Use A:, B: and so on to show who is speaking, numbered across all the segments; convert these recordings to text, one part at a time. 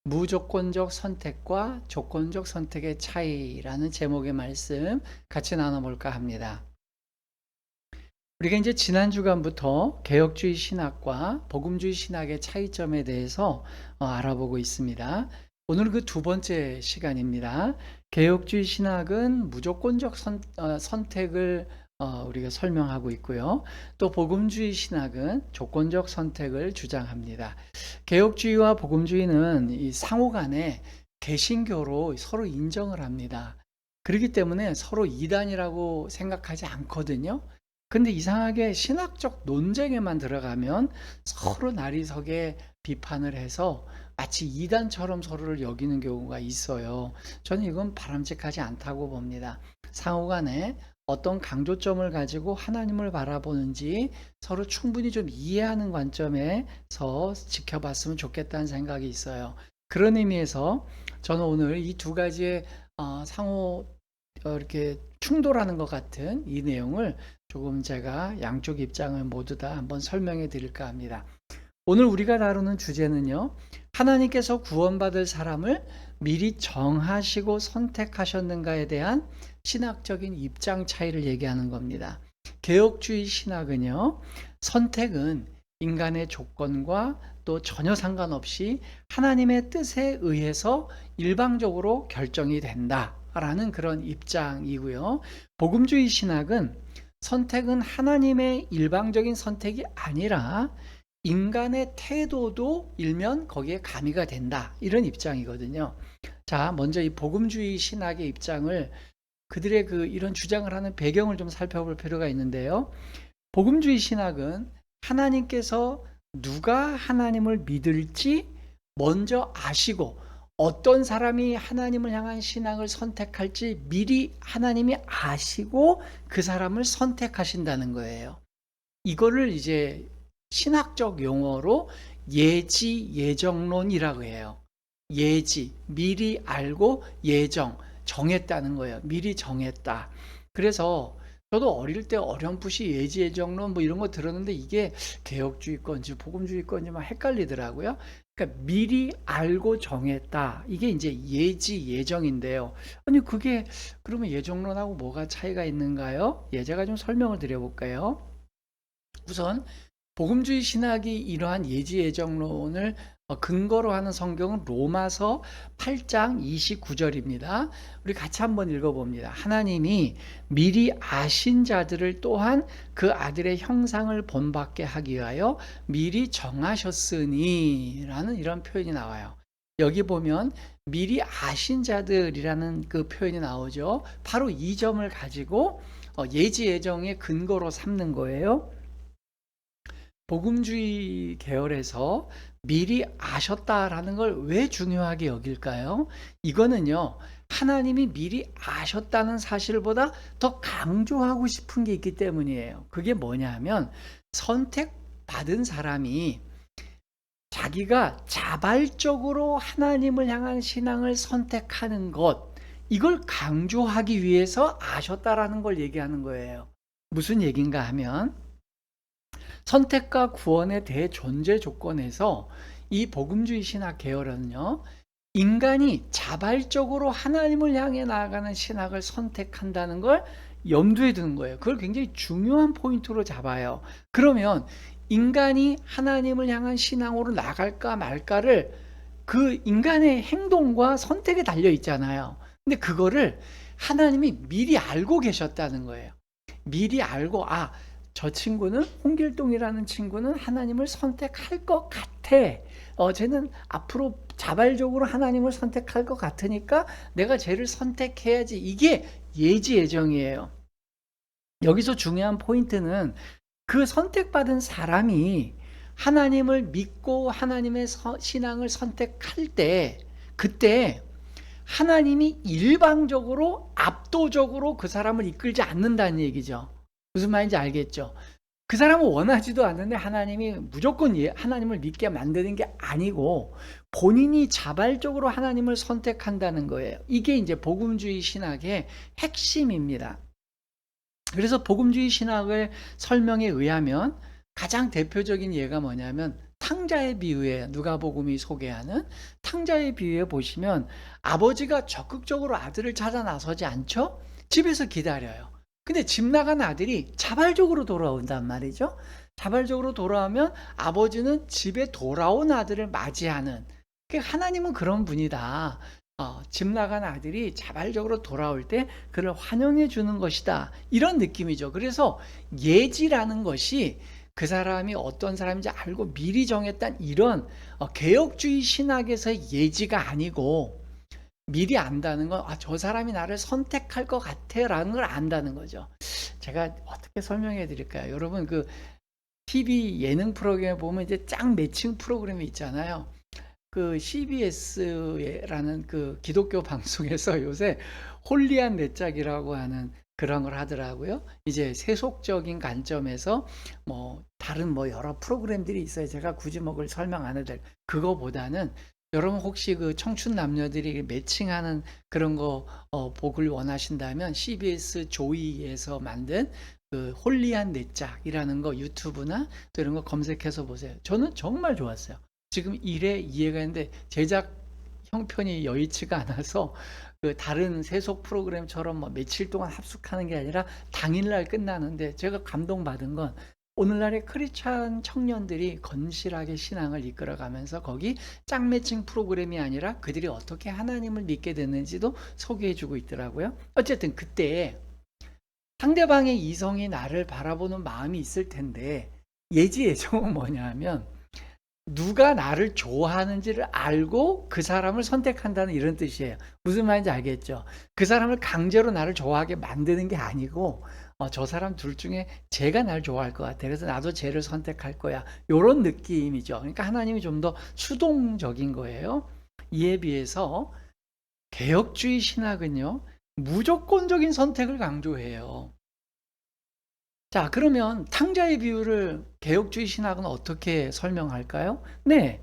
A: 무조건적 선택과 조건적 선택의 차이라는 제목의 말씀 같이 나눠볼까 합니다. 우리가 이제 지난 주간부터 개혁주의 신학과 복음주의 신학의 차이점에 대해서 알아보고 있습니다. 오늘 그 두 번째 시간입니다. 개혁주의 신학은 무조건적 선택을 우리가 설명하고 있고요. 또 복음주의 신학은 조건적 선택을 주장합니다. 개혁주의와 복음주의는 이 상호 간에 개신교로 서로 인정을 합니다. 그렇기 때문에 서로 이단이라고 생각하지 않거든요. 근데 이상하게 신학적 논쟁에만 들어가면 서로 나리석에 비판을 해서 마치 이단처럼 서로를 여기는 경우가 있어요. 저는 이건 바람직하지 않다고 봅니다. 상호 간에 어떤 강조점을 가지고 하나님을 바라보는지 서로 충분히 좀 이해하는 관점에서 지켜봤으면 좋겠다는 생각이 있어요. 그런 의미에서 저는 오늘 이 두 가지의 상호 이렇게 충돌하는 것 같은 이 내용을 조금 제가 양쪽 입장을 모두 다 한번 설명해 드릴까 합니다. 오늘 우리가 다루는 주제는요, 하나님께서 구원받을 사람을 미리 정하시고 선택하셨는가에 대한 신학적인 입장 차이를 얘기하는 겁니다. 개혁주의 신학은요, 선택은 인간의 조건과 또 전혀 상관없이 하나님의 뜻에 의해서 일방적으로 결정이 된다라는 그런 입장이고요. 복음주의 신학은 선택은 하나님의 일방적인 선택이 아니라 인간의 태도도 일면 거기에 가미가 된다, 이런 입장이거든요. 자, 먼저 이 복음주의 신학의 입장을, 그들의 이런 주장을 하는 배경을 좀 살펴볼 필요가 있는데요. 복음주의 신학은 하나님께서 누가 하나님을 믿을지 먼저 아시고 어떤 사람이 하나님을 향한 신앙을 선택할지 미리 하나님이 아시고 그 사람을 선택하신다는 거예요. 이거를 이제 신학적 용어로 예지 예정론이라고 해요. 예지, 미리 알고, 예정, 정했다는 거예요. 미리 정했다. 그래서 저도 어릴 때 어렴풋이 예지 예정론 이런 거 들었는데 이게 개혁주의 건지 복음주의 건지 막 헷갈리더라고요. 그러니까 미리 알고 정했다. 이게 이제 예지 예정인데요. 아니 그게 그러면 예정론하고 뭐가 차이가 있는가요? 제가 좀 설명을 드려볼까요? 우선 복음주의 신학이 이러한 예지예정론을 근거로 하는 성경은 로마서 8장 29절입니다. 우리 같이 한번 읽어봅니다. 하나님이 미리 아신 자들을 또한 그 아들의 형상을 본받게 하기 위하여 미리 정하셨으니 라는 이런 표현이 나와요. 여기 보면 미리 아신 자들이라는 그 표현이 나오죠. 바로 이 점을 가지고 예지예정의 근거로 삼는 거예요. 복음주의 계열에서 미리 아셨다라는 걸 왜 중요하게 여길까요? 이거는요, 하나님이 미리 아셨다는 사실보다 더 강조하고 싶은 게 있기 때문이에요. 그게 뭐냐 하면 선택받은 사람이 자기가 자발적으로 하나님을 향한 신앙을 선택하는 것, 이걸 강조하기 위해서 아셨다라는 걸 얘기하는 거예요. 무슨 얘기인가 하면 선택과 구원의 대존재 조건에서 이 복음주의 신학 계열은요, 인간이 자발적으로 하나님을 향해 나아가는 신학을 선택한다는 걸 염두에 두는 거예요. 그걸 굉장히 중요한 포인트로 잡아요. 그러면 인간이 하나님을 향한 신앙으로 나갈까 말까를 그 인간의 행동과 선택에 달려 있잖아요. 근데 그거를 하나님이 미리 알고 계셨다는 거예요. 미리 알고, 저 친구는, 홍길동이라는 친구는 하나님을 선택할 것 같아. 쟤는 앞으로 자발적으로 하나님을 선택할 것 같으니까 내가 쟤를 선택해야지. 이게 예지예정이에요. 여기서 중요한 포인트는 그 선택받은 사람이 하나님을 믿고 하나님의 신앙을 선택할 때, 그때 하나님이 일방적으로 압도적으로 그 사람을 이끌지 않는다는 얘기죠. 무슨 말인지 알겠죠? 그 사람은 원하지도 않는데 하나님이 무조건 하나님을 믿게 만드는 게 아니고 본인이 자발적으로 하나님을 선택한다는 거예요. 이게 이제 복음주의 신학의 핵심입니다. 그래서 복음주의 신학의 설명에 의하면 가장 대표적인 예가 뭐냐면 탕자의 비유에 누가복음이 소개하는 탕자의 비유에 보시면 아버지가 적극적으로 아들을 찾아 나서지 않죠? 집에서 기다려요. 근데 집 나간 아들이 자발적으로 돌아온단 말이죠. 자발적으로 돌아오면 아버지는 집에 돌아온 아들을 맞이하는, 하나님은 그런 분이다. 집 나간 아들이 자발적으로 돌아올 때 그를 환영해 주는 것이다. 이런 느낌이죠. 그래서 예지라는 것이 그 사람이 어떤 사람인지 알고 미리 정했단 이런 개혁주의 신학에서의 예지가 아니고, 미리 안다는 건 저 사람이 나를 선택할 것 같아라는 걸 안다는 거죠. 제가 어떻게 설명해 드릴까요? 여러분 그 TV 예능 프로그램에 보면 이제 짝 매칭 프로그램이 있잖아요. 그 CBS라는 그 기독교 방송에서 요새 홀리한 내 짝이라고 하는 그런 걸 하더라고요. 이제 세속적인 관점에서 다른 여러 프로그램들이 있어요. 제가 굳이 그걸 설명 안 해도 될, 그거보다는 여러분 혹시 그 청춘 남녀들이 매칭하는 그런 거 보길 원하신다면 CBS 조이에서 만든 그 홀리한 내 짝이라는 거 유튜브나 또 이런 거 검색해서 보세요. 저는 정말 좋았어요. 지금 1회 2회가 있는데 제작 형편이 여의치가 않아서 그 다른 세속 프로그램처럼 며칠 동안 합숙하는 게 아니라 당일날 끝나는데, 제가 감동받은 건 오늘날의 크리스찬 청년들이 건실하게 신앙을 이끌어가면서 거기 짝매칭 프로그램이 아니라 그들이 어떻게 하나님을 믿게 됐는지도 소개해 주고 있더라고요. 어쨌든 그때 상대방의 이성이 나를 바라보는 마음이 있을 텐데, 예지 예정은 뭐냐 하면 누가 나를 좋아하는지를 알고 그 사람을 선택한다는 이런 뜻이에요. 무슨 말인지 알겠죠? 그 사람을 강제로 나를 좋아하게 만드는 게 아니고 저 사람 둘 중에 쟤가 날 좋아할 것 같아. 그래서 나도 쟤를 선택할 거야. 요런 느낌이죠. 그러니까 하나님이 좀 더 수동적인 거예요. 이에 비해서 개혁주의 신학은요, 무조건적인 선택을 강조해요. 자, 그러면 탕자의 비유를 개혁주의 신학은 어떻게 설명할까요? 네.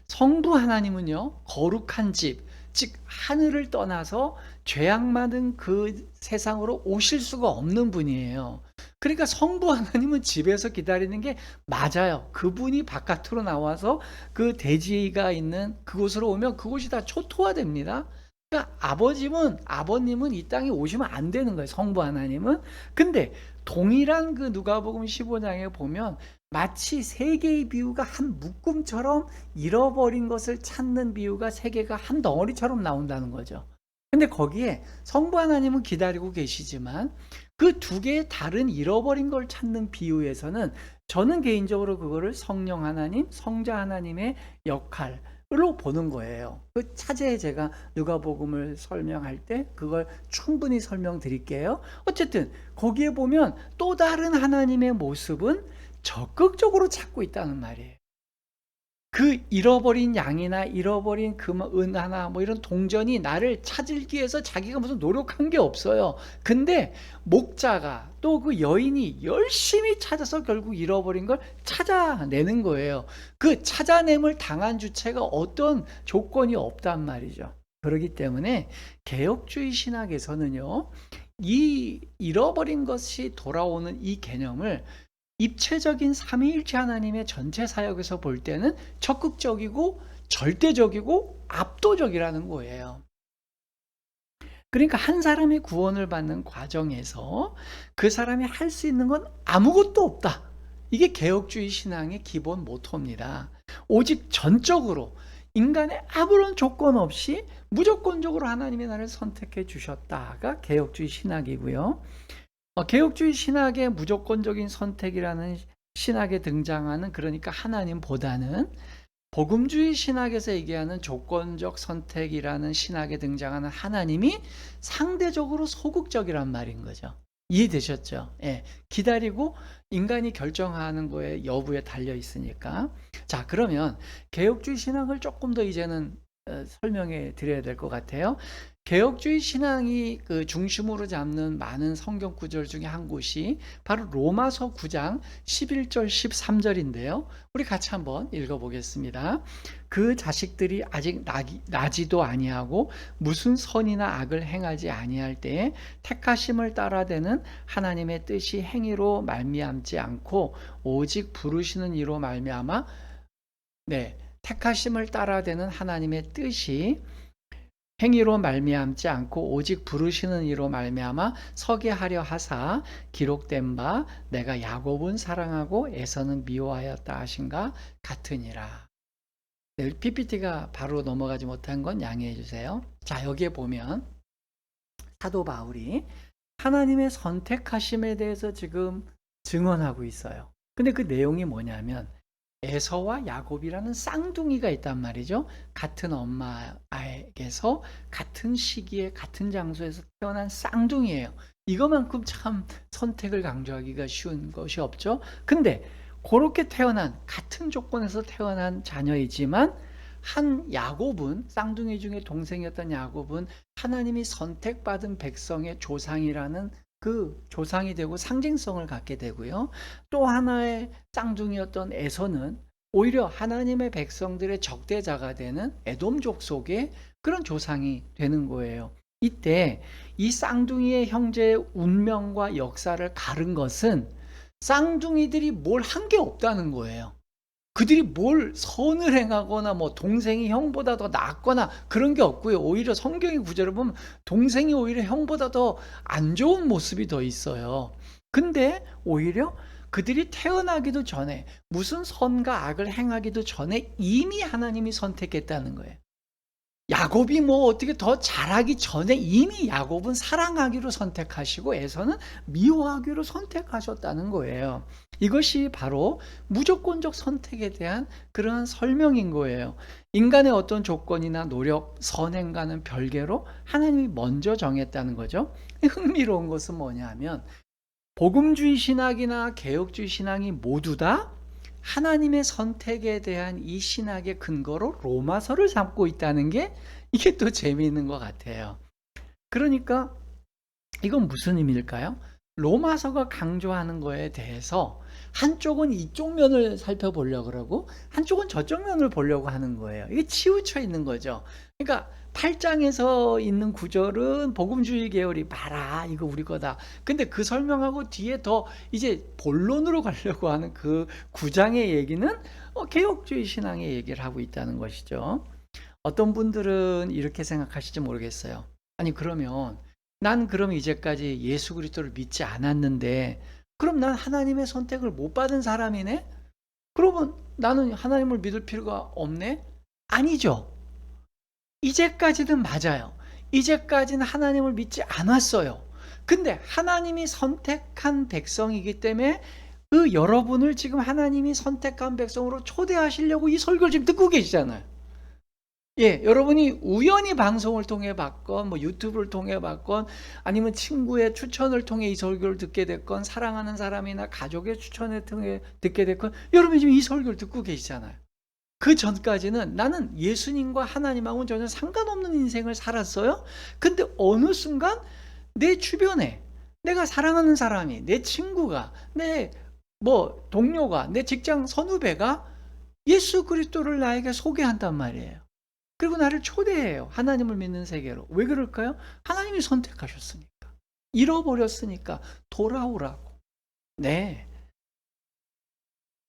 A: 성부 하나님은요, 거룩한 집, 즉 하늘을 떠나서 죄악 많은 그 세상으로 오실 수가 없는 분이에요. 그러니까 성부 하나님은 집에서 기다리는 게 맞아요. 그분이 바깥으로 나와서 그 대지가 있는 그곳으로 오면 그곳이 다 초토화됩니다. 그러니까 아버님은 이 땅에 오시면 안 되는 거예요. 성부 하나님은. 근데 동일한 그 누가복음 15장에 보면 마치 세 개의 비유가 한 묶음처럼 잃어버린 것을 찾는 비유가 세 개가 한 덩어리처럼 나온다는 거죠. 근데 거기에 성부 하나님은 기다리고 계시지만 그 두 개의 다른 잃어버린 걸 찾는 비유에서는 저는 개인적으로 그거를 성령 하나님, 성자 하나님의 역할로 보는 거예요. 그 차제에 제가 누가복음을 설명할 때 그걸 충분히 설명드릴게요. 어쨌든 거기에 보면 또 다른 하나님의 모습은 적극적으로 찾고 있다는 말이에요. 그 잃어버린 양이나 잃어버린 은 하나 이런 동전이 나를 찾기 위해서 자기가 무슨 노력한 게 없어요. 근데 목자가 또 그 여인이 열심히 찾아서 결국 잃어버린 걸 찾아내는 거예요. 그 찾아냄을 당한 주체가 어떤 조건이 없단 말이죠. 그렇기 때문에 개혁주의 신학에서는요, 이 잃어버린 것이 돌아오는 이 개념을 입체적인 삼위일체 하나님의 전체 사역에서 볼 때는 적극적이고 절대적이고 압도적이라는 거예요. 그러니까 한 사람이 구원을 받는 과정에서 그 사람이 할 수 있는 건 아무것도 없다. 이게 개혁주의 신앙의 기본 모토입니다. 오직 전적으로 인간의 아무런 조건 없이 무조건적으로 하나님이 나를 선택해 주셨다가 개혁주의 신학이고요. 개혁주의 신학의 무조건적인 선택이라는 신학에 등장하는, 그러니까 하나님보다는 복음주의 신학에서 얘기하는 조건적 선택이라는 신학에 등장하는 하나님이 상대적으로 소극적이란 말인 거죠. 이해되셨죠? 예. 기다리고 인간이 결정하는 거에 여부에 달려 있으니까. 자, 그러면 개혁주의 신학을 조금 더 이제는 설명해 드려야 될 것 같아요. 개혁주의 신앙이 그 중심으로 잡는 많은 성경 구절 중에 한 곳이 바로 로마서 9장 11절 13절인데요. 우리 같이 한번 읽어보겠습니다. 그 자식들이 아직 나지도 아니하고 무슨 선이나 악을 행하지 아니할 때에 택하심을 따라되는 하나님의 뜻이 행위로 말미암지 않고 오직 부르시는 이로 말미암아 네, 택하심을 따라되는 하나님의 뜻이 행위로 말미암지 않고 오직 부르시는 이로 말미암아 서게 하려 하사 기록된 바 내가 야곱은 사랑하고 에서는 미워하였다 하신가 같으니라. 네, PPT가 바로 넘어가지 못한 건 양해해 주세요. 자, 여기에 보면 사도 바울이 하나님의 선택하심에 대해서 지금 증언하고 있어요. 근데 그 내용이 뭐냐면 에서와 야곱이라는 쌍둥이가 있단 말이죠. 같은 엄마에게서 같은 시기에 같은 장소에서 태어난 쌍둥이에요. 이거만큼 참 선택을 강조하기가 쉬운 것이 없죠. 근데 그렇게 태어난 같은 조건에서 태어난 자녀이지만 한 야곱은 쌍둥이 중에 동생이었던 야곱은 하나님이 선택받은 백성의 조상이라는 그 조상이 되고 상징성을 갖게 되고요. 또 하나의 쌍둥이였던 에서는 오히려 하나님의 백성들의 적대자가 되는 에돔족 속의 그런 조상이 되는 거예요. 이때 이 쌍둥이의 형제의 운명과 역사를 가른 것은 쌍둥이들이 뭘 한 게 없다는 거예요. 그들이 뭘 선을 행하거나 뭐 동생이 형보다 더 낫거나 그런 게 없고요. 오히려 성경의 구절을 보면 동생이 오히려 형보다 더 안 좋은 모습이 더 있어요. 근데 오히려 그들이 태어나기도 전에 무슨 선과 악을 행하기도 전에 이미 하나님이 선택했다는 거예요. 야곱이 뭐 어떻게 더 잘하기 전에 이미 야곱은 사랑하기로 선택하시고 에서는 미워하기로 선택하셨다는 거예요. 이것이 바로 무조건적 선택에 대한 그러한 설명인 거예요. 인간의 어떤 조건이나 노력, 선행과는 별개로 하나님이 먼저 정했다는 거죠. 흥미로운 것은 뭐냐면 복음주의 신학이나 개혁주의 신앙이 모두 다 하나님의 선택에 대한 이 신학의 근거로 로마서를 삼고 있다는 게 이게 또 재미있는 것 같아요. 그러니까 이건 무슨 의미일까요? 로마서가 강조하는 거에 대해서 한쪽은 이쪽 면을 살펴보려고 그러고 한쪽은 저쪽 면을 보려고 하는 거예요. 이게 치우쳐 있는 거죠. 그러니까 8장에서 있는 구절은 복음주의 계열이 봐라 이거 우리 거다. 근데 그 설명하고 뒤에 더 이제 본론으로 가려고 하는 그 9장의 얘기는 개혁주의 신앙의 얘기를 하고 있다는 것이죠. 어떤 분들은 이렇게 생각하실지 모르겠어요. 아니 그러면 난 그럼 이제까지 예수 그리스도를 믿지 않았는데 그럼 난 하나님의 선택을 못 받은 사람이네? 그러면 나는 하나님을 믿을 필요가 없네? 아니죠. 이제까지는 맞아요. 이제까지는 하나님을 믿지 않았어요. 근데 하나님이 선택한 백성이기 때문에 그 여러분을 지금 하나님이 선택한 백성으로 초대하시려고 이 설교를 지금 듣고 계시잖아요. 예, 여러분이 우연히 방송을 통해 봤건, 뭐 유튜브를 통해 봤건, 아니면 친구의 추천을 통해 이 설교를 듣게 됐건, 사랑하는 사람이나 가족의 추천을 통해 듣게 됐건, 여러분이 지금 이 설교를 듣고 계시잖아요. 그 전까지는 나는 예수님과 하나님하고는 전혀 상관없는 인생을 살았어요. 근데 어느 순간 내 주변에 내가 사랑하는 사람이, 내 친구가, 내 뭐 동료가, 내 직장 선후배가 예수 그리스도를 나에게 소개한단 말이에요. 그리고 나를 초대해요. 하나님을 믿는 세계로. 왜 그럴까요? 하나님이 선택하셨으니까. 잃어버렸으니까 돌아오라고. 네.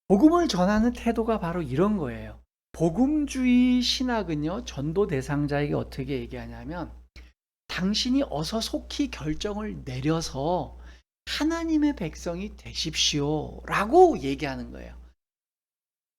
A: 복음을 전하는 태도가 바로 이런 거예요. 복음주의 신학은요, 전도 대상자에게 어떻게 얘기하냐면, 당신이 어서 속히 결정을 내려서 하나님의 백성이 되십시오. 라고 얘기하는 거예요.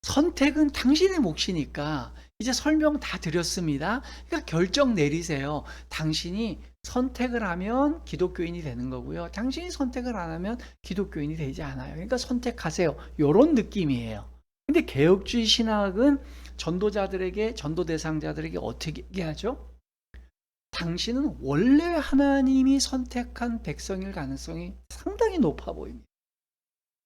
A: 선택은 당신의 몫이니까 이제 설명 다 드렸습니다. 그러니까 결정 내리세요. 당신이 선택을 하면 기독교인이 되는 거고요. 당신이 선택을 안 하면 기독교인이 되지 않아요. 그러니까 선택하세요. 이런 느낌이에요. 근데 개혁주의 신학은 전도자들에게, 전도 대상자들에게 어떻게 얘기하죠? 당신은 원래 하나님이 선택한 백성일 가능성이 상당히 높아 보입니다.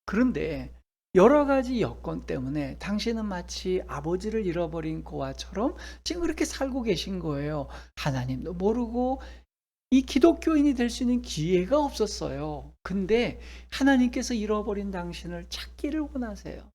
A: 그런데 여러 가지 여건 때문에 당신은 마치 아버지를 잃어버린 고아처럼 지금 그렇게 살고 계신 거예요. 하나님도 모르고 이 기독교인이 될 수 있는 기회가 없었어요. 근데 하나님께서 잃어버린 당신을 찾기를 원하세요.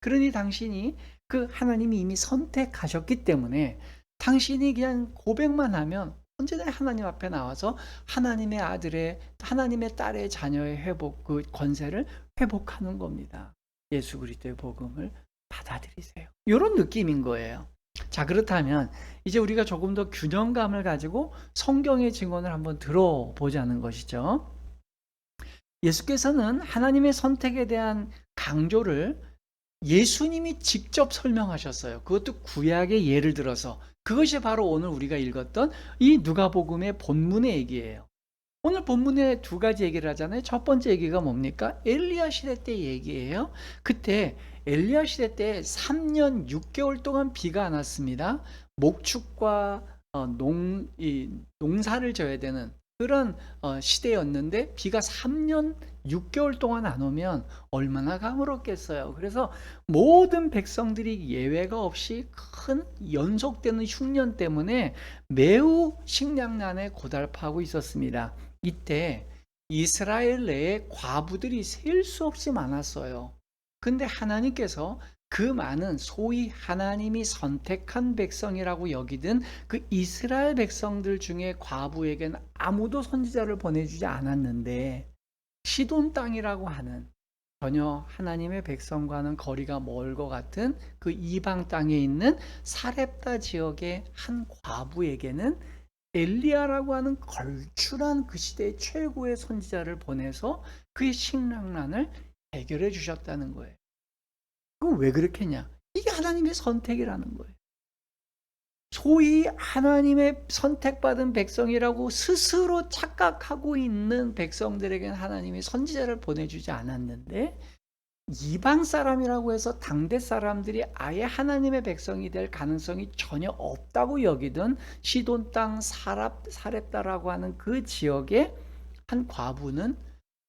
A: 그러니 당신이 그 하나님이 이미 선택하셨기 때문에 당신이 그냥 고백만 하면 언제나 하나님 앞에 나와서 하나님의 아들의, 하나님의 딸의 자녀의 회복, 그 권세를 회복하는 겁니다. 예수 그리스도의 복음을 받아들이세요. 이런 느낌인 거예요. 자, 그렇다면 이제 우리가 조금 더 균형감을 가지고 성경의 증언을 한번 들어보자는 것이죠. 예수께서는 하나님의 선택에 대한 강조를 예수님이 직접 설명하셨어요. 그것도 구약의 예를 들어서. 그것이 바로 오늘 우리가 읽었던 이 누가복음의 본문의 얘기예요. 오늘 본문에 두 가지 얘기를 하잖아요. 첫 번째 얘기가 뭡니까? 엘리야 시대 때 얘기예요. 그때 엘리야 시대 때 3년 6개월 동안 비가 안 왔습니다. 목축과 농사를 져야 되는 그런 시대였는데 비가 3년 6개월 동안 안 오면 얼마나 가물었겠어요. 그래서 모든 백성들이 예외가 없이 큰 연속되는 흉년 때문에 매우 식량난에 고달파하고 있었습니다. 이때 이스라엘 내에 과부들이 셀 수 없이 많았어요. 근데 하나님께서 그 많은 소위 하나님이 선택한 백성이라고 여기던 그 이스라엘 백성들 중에 과부에게는 아무도 선지자를 보내주지 않았는데 시돈 땅이라고 하는 전혀 하나님의 백성과는 거리가 멀 것 같은 그 이방 땅에 있는 사렙다 지역의 한 과부에게는 엘리야라고 하는 걸출한 그 시대의 최고의 선지자를 보내서 그의 식량난을 해결해 주셨다는 거예요. 그럼 왜 그렇겠냐? 이게 하나님의 선택이라는 거예요. 소위 하나님의 선택받은 백성이라고 스스로 착각하고 있는 백성들에게는 하나님이 선지자를 보내주지 않았는데 이방 사람이라고 해서 당대 사람들이 아예 하나님의 백성이 될 가능성이 전혀 없다고 여기던 시돈 땅 사렙다라고 하는 그 지역의 한 과부는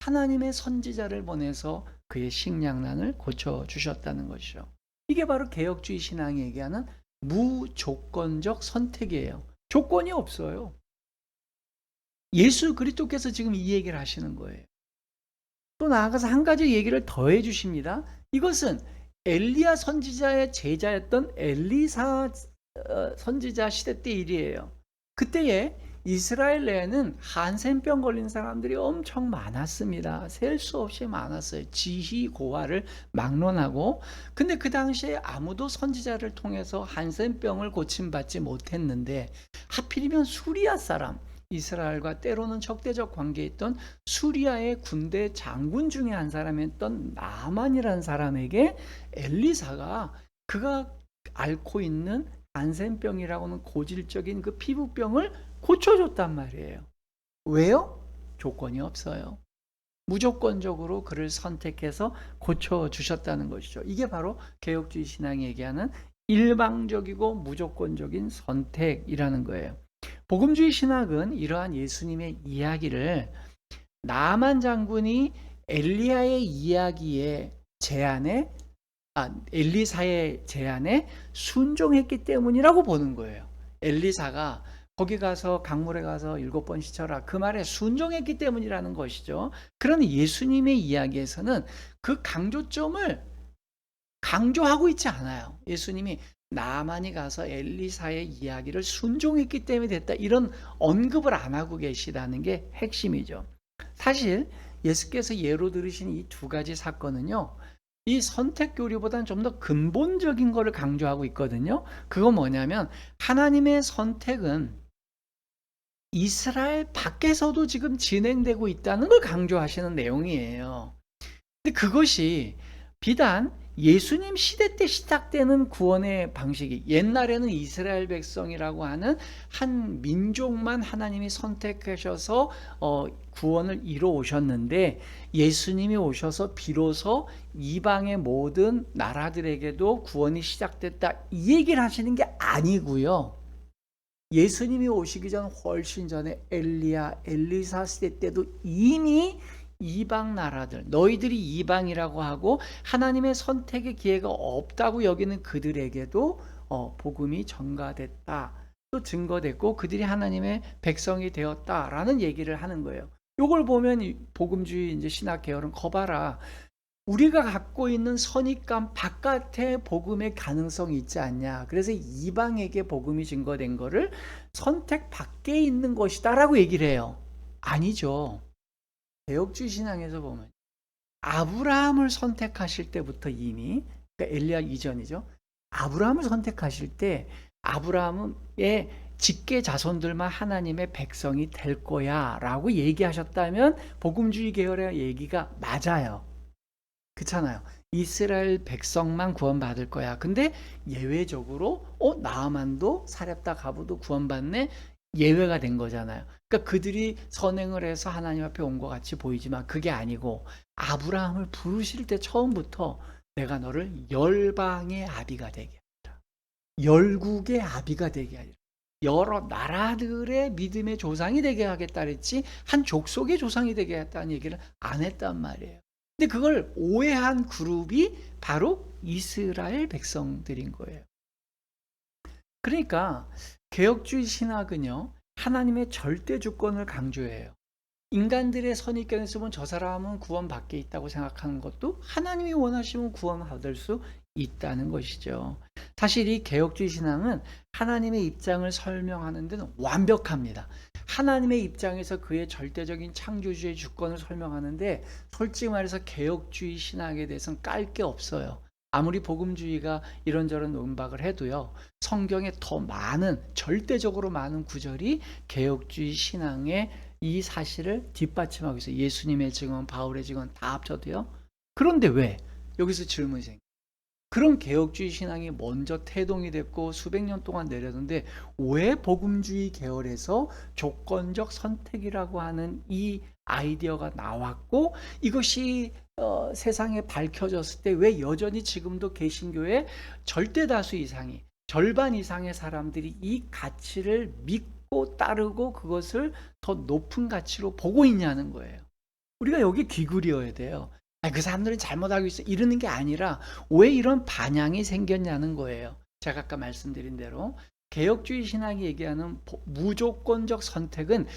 A: 하나님의 선지자를 보내서 그의 식량난을 고쳐주셨다는 것이죠. 이게 바로 개혁주의 신앙이 얘기하는 무조건적 선택이에요. 조건이 없어요. 예수 그리스도께서 지금 이 얘기를 하시는 거예요. 또 나아가서 한 가지 얘기를 더해 주십니다. 이것은 엘리야 선지자의 제자였던 엘리사 선지자 시대 때 일이에요. 그때에 이스라엘 내에는 한센병 걸린 사람들이 엄청 많았습니다. 셀 수 없이 많았어요. 지희고화를 막론하고. 근데 그 당시에 아무도 선지자를 통해서 한센병을 고침받지 못했는데 하필이면 수리아 사람, 이스라엘과 때로는 적대적 관계에 있던 수리아의 군대 장군 중에 한 사람이었던 나만이라는 사람에게 엘리사가 그가 앓고 있는 한센병이라고는 고질적인 그 피부병을 고쳐줬단 말이에요. 왜요? 조건이 없어요. 무조건적으로 그를 선택해서 고쳐주셨다는 것이죠. 이게 바로 개혁주의 신앙이 얘기하는 일방적이고 무조건적인 선택이라는 거예요. 복음주의 신학은 이러한 예수님의 이야기를 나만 장군이 엘리야의 이야기의 제안에 엘리사의 제안에 순종했기 때문이라고 보는 거예요. 엘리사가 거기 가서 강물에 가서 7번 씻어라 그 말에 순종했기 때문이라는 것이죠. 그러나 예수님의 이야기에서는 그 강조점을 강조하고 있지 않아요. 예수님이 나만이 가서 엘리사의 이야기를 순종했기 때문에 됐다 이런 언급을 안 하고 계시다는 게 핵심이죠. 사실 예수께서 예로 들으신 이 두 가지 사건은요, 이 선택 교리보다는 좀 더 근본적인 거를 강조하고 있거든요. 그건 뭐냐면 하나님의 선택은 이스라엘 밖에서도 지금 진행되고 있다는 걸 강조하시는 내용이에요. 근데 그것이 비단 예수님 시대 때 시작되는 구원의 방식이 옛날에는 이스라엘 백성이라고 하는 한 민족만 하나님이 선택하셔서 구원을 이루어 오셨는데 예수님이 오셔서 비로소 이방의 모든 나라들에게도 구원이 시작됐다 이 얘기를 하시는 게 아니고요. 예수님이 오시기 전 훨씬 전에 엘리야, 엘리사 시대 때도 이미 이방 나라들, 너희들이 이방이라고 하고 하나님의 선택의 기회가 없다고 여기는 그들에게도 복음이 전가됐다. 또 증거됐고 그들이 하나님의 백성이 되었다라는 얘기를 하는 거예요. 이걸 보면 복음주의 이제 신학 계열은 거봐라. 우리가 갖고 있는 선입감 바깥에 복음의 가능성이 있지 않냐. 그래서 이방에게 복음이 증거된 거를 선택 밖에 있는 것이다라고 얘기를 해요. 아니죠. 개혁주의 신앙에서 보면 아브라함을 선택하실 때부터 이미 그러니까 엘리야 이전이죠. 아브라함을 선택하실 때 아브라함의 직계 자손들만 하나님의 백성이 될 거야라고 얘기하셨다면 복음주의 계열의 얘기가 맞아요. 그렇잖아요. 이스라엘 백성만 구원받을 거야. 근데 예외적으로 나아만도 사렙다 가부도 구원받네. 예외가 된 거잖아요. 그러니까 그들이 선행을 해서 하나님 앞에 온 것 같이 보이지만 그게 아니고 아브라함을 부르실 때 처음부터 내가 너를 열방의 아비가 되게 하리라. 열국의 아비가 되게 하리라. 여러 나라들의 믿음의 조상이 되게 하겠다 그랬지 한 족속의 조상이 되게 하겠다는 얘기를 안 했단 말이에요. 근데 그걸 오해한 그룹이 바로 이스라엘 백성들인 거예요. 그러니까 개혁주의 신학은요, 하나님의 절대 주권을 강조해요. 인간들의 선입견을 쓰면 저 사람은 구원 밖에 있다고 생각하는 것도 하나님이 원하시면 구원받을 수 있다는 것이죠. 사실 이 개혁주의 신앙은 하나님의 입장을 설명하는 데는 완벽합니다. 하나님의 입장에서 그의 절대적인 창조주의 주권을 설명하는데 솔직히 말해서 개혁주의 신학에 대해서는 깔 게 없어요. 아무리 복음주의가 이런저런 음박을 해도요, 성경에 더 많은, 절대적으로 많은 구절이 개혁주의 신앙의 이 사실을 뒷받침하고 있어요. 예수님의 증언, 바울의 증언 다 합쳐도요. 그런데 왜? 여기서 질문이 생겨요. 그런 개혁주의 신앙이 먼저 태동이 됐고 수백 년 동안 내렸는데 왜 복음주의 계열에서 조건적 선택이라고 하는 이 아이디어가 나왔고 이것이 세상에 밝혀졌을 때 왜 여전히 지금도 개신교의 절대 다수 이상이 절반 이상의 사람들이 이 가치를 믿고 따르고 그것을 더 높은 가치로 보고 있냐는 거예요. 우리가 여기 귀기울여야 돼요. 그 사람들은 잘못하고 있어 이러는 게 아니라 왜 이런 반향이 생겼냐는 거예요. 제가 아까 말씀드린 대로 개혁주의 신학이 얘기하는 무조건적 선택은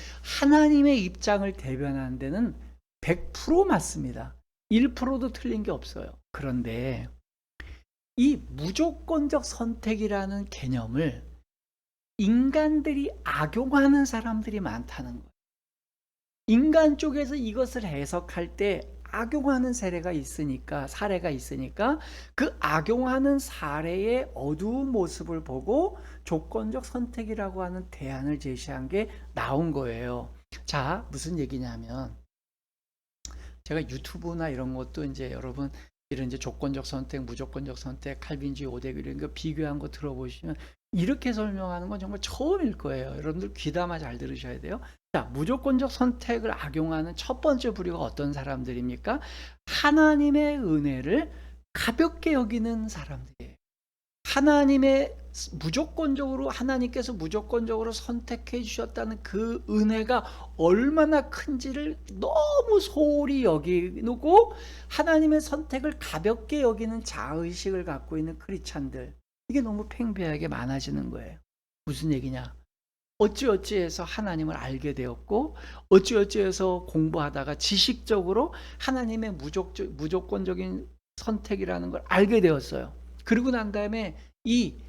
A: 하나님의 입장을 대변하는 데는 100% 맞습니다. 1%도 틀린 게 없어요. 그런데 이 무조건적 선택이라는 개념을 인간들이 악용하는 사람들이 많다는 거예요. 인간 쪽에서 이것을 해석할 때 악용하는 사례가 있으니까 그 악용하는 사례의 어두운 모습을 보고 조건적 선택이라고 하는 대안을 제시한 게 나온 거예요. 자, 무슨 얘기냐면 제가 유튜브나 이런 것도 이제 여러분 이런 이제 조건적 선택, 무조건적 선택, 칼빈주의 5대 이런 거 비교한 거 들어보시면 이렇게 설명하는 건 정말 처음일 거예요. 여러분들 귀담아 잘 들으셔야 돼요. 자, 무조건적 선택을 악용하는 첫 번째 부류가 어떤 사람들입니까? 하나님의 은혜를 가볍게 여기는 사람들이에요. 하나님께서 무조건적으로 선택해 주셨다는 그 은혜가 얼마나 큰지를 너무 소홀히 여기고 하나님의 선택을 가볍게 여기는 자의식을 갖고 있는 크리스찬들, 이게 너무 팽배하게 많아지는 거예요. 무슨 얘기냐? 어찌어찌해서 하나님을 알게 되었고 어찌어찌해서 공부하다가 지식적으로 하나님의 무조건적인 선택이라는 걸 알게 되었어요. 그리고 난 다음에 이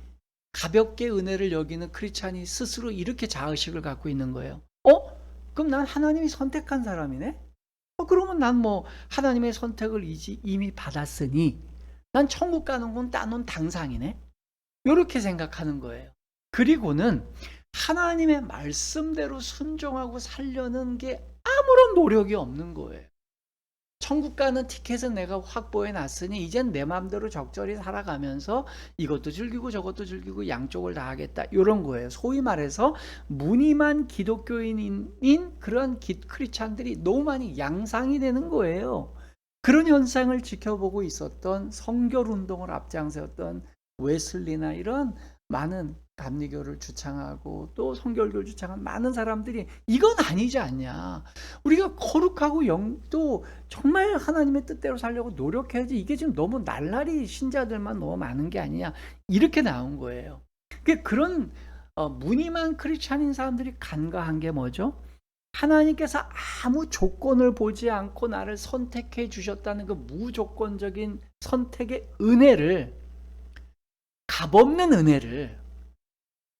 A: 가볍게 은혜를 여기는 크리스찬이 스스로 이렇게 자의식을 갖고 있는 거예요. 그럼 난 하나님이 선택한 사람이네? 그러면 난 뭐 하나님의 선택을 이미 받았으니 난 천국 가는 건 따놓은 당상이네? 이렇게 생각하는 거예요. 그리고는 하나님의 말씀대로 순종하고 살려는 게 아무런 노력이 없는 거예요. 천국 가는 티켓은 내가 확보해 놨으니 이젠 내 마음대로 적절히 살아가면서 이것도 즐기고 저것도 즐기고 양쪽을 다 하겠다 이런 거예요. 소위 말해서 무늬만 기독교인인 그런 크리스찬들이 너무 많이 양상이 되는 거예요. 그런 현상을 지켜보고 있었던 성결운동을 앞장세웠던 웨슬리나 이런 많은 감리교를 주창하고 또 성결교를 주창한 많은 사람들이 이건 아니지 않냐. 우리가 거룩하고 또 정말 하나님의 뜻대로 살려고 노력해야지 이게 지금 너무 날라리 신자들만 너무 많은 게 아니냐. 이렇게 나온 거예요. 그런 무늬만 크리스찬인 사람들이 간과한 게 뭐죠? 하나님께서 아무 조건을 보지 않고 나를 선택해 주셨다는 그 무조건적인 선택의 은혜를, 값없는 은혜를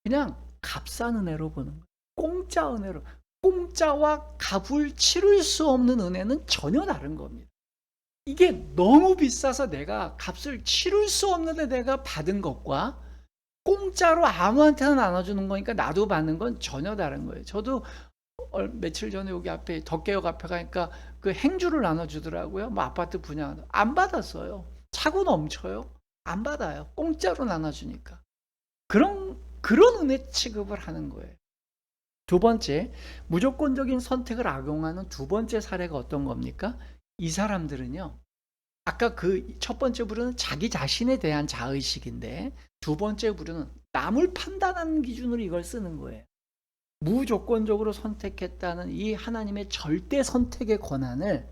A: 그냥 값싼 은혜로 보는 거예요. 공짜 은혜로. 공짜와 값을 치를 수 없는 은혜는 전혀 다른 겁니다. 이게 너무 비싸서 내가 값을 치를 수 없는데 내가 받은 것과 공짜로 아무한테나 나눠주는 거니까 나도 받는 건 전혀 다른 거예요. 저도 며칠 전에 여기 앞에 덕계역 앞에 가니까 그 행주를 나눠주더라고요. 뭐 아파트 분양 안 받았어요. 차고 넘쳐요. 안 받아요. 공짜로 나눠주니까. 그런 은혜 취급을 하는 거예요. 두 번째, 무조건적인 선택을 악용하는 두 번째 사례가 어떤 겁니까? 이 사람들은요, 아까 그 첫 번째 부류는 자기 자신에 대한 자의식인데, 두 번째 부류는 남을 판단하는 기준으로 이걸 쓰는 거예요. 무조건적으로 선택했다는 이 하나님의 절대 선택의 권한을